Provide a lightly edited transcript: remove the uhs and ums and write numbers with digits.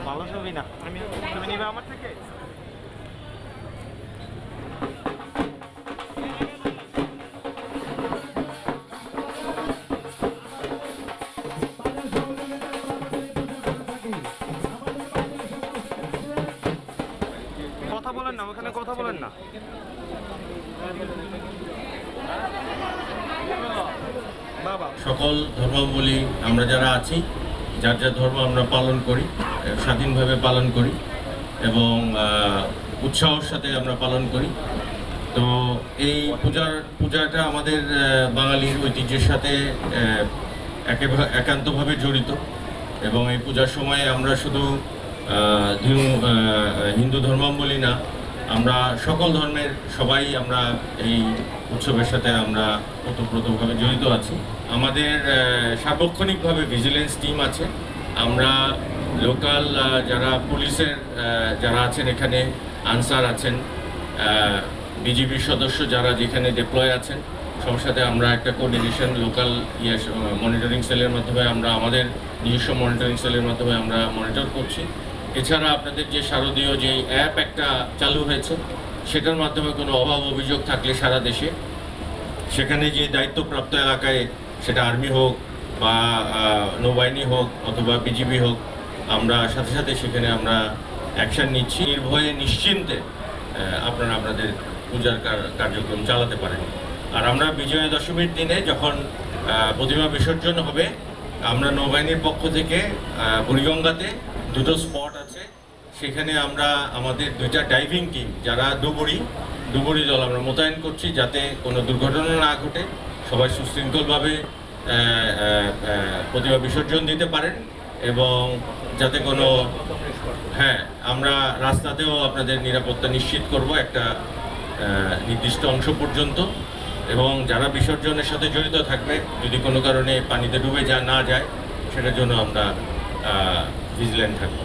ভালো ছবি না তুমি নিবে আমার থেকে। কথা বলেন না, ওখানে কথা বলেন না। সকল ধর্মাবলী আমরা যারা আছি, যার যার ধর্ম আমরা পালন করি, স্বাধীনভাবে পালন করি এবং উৎসাহের সাথে আমরা পালন করি। তো এই পূজাটা আমাদের বাঙালির ঐতিহ্যের সাথে একান্তভাবে জড়িত এবং এই পূজার সময় আমরা শুধু হিন্দু ধর্মাবলী না, আমরা সকল ধর্মের সবাই আমরা এই উৎসবের সাথে আমরা ওতপ্রোতভাবে জড়িত আছি। আমাদের সার্বক্ষণিকভাবে ভিজিলেন্স টিম আছে। আমরা লোকাল যারা পুলিশের যারা আছেন, এখানে আনসার আছেন, বিজিবির সদস্য যারা যেখানে ডিপ্লয় আছেন, সবার সাথে আমরা একটা কোঅর্ডিনেশন লোকাল মনিটরিং সেলের মাধ্যমে আমরা আমাদের নিজস্ব মনিটরিং সেলের মাধ্যমে আমরা মনিটর করছি। এছাড়া আপনাদের যে শারদীয় যে অ্যাপ একটা চালু হয়েছে, সেটার মাধ্যমে কোনো অভাব অভিযোগ থাকলে সারা দেশে সেখানে যে দায়িত্বপ্রাপ্ত এলাকায়, সেটা আর্মি হোক বা নৌবাহিনী হোক অথবা বিজিবি হোক, আমরা সাথে সাথে সেখানে আমরা অ্যাকশান নিচ্ছি। নির্ভয়ে নিশ্চিন্তে আপনারা আপনাদের পূজার কার্যক্রম চালাতে পারেন। আর আমরা বিজয়া দশমীর দিনে যখন প্রতিমা বিসর্জন হবে, আমরা নৌবাহিনীর পক্ষ থেকে বুড়িগঙ্গাতে দুটো স্পট আছে, সেখানে আমরা আমাদের দুইটা ডাইভিং টিম যারা ডুবুরি দল আমরা মোতায়েন করছি, যাতে কোনো দুর্ঘটনা না ঘটে, সবাই সুশৃঙ্খলভাবে প্রতিমা বিসর্জন দিতে পারেন এবং যাতে কোনো আমরা রাস্তাতেও আপনাদের নিরাপত্তা নিশ্চিত করব একটা নির্দিষ্ট অংশ পর্যন্ত। এবং যারা বিসর্জনের সাথে জড়িত থাকবে, যদি কোনো কারণে পানিতে ডুবে না যায়, সেটার জন্য আমরা ভিজিল্যান্ট থাকবো।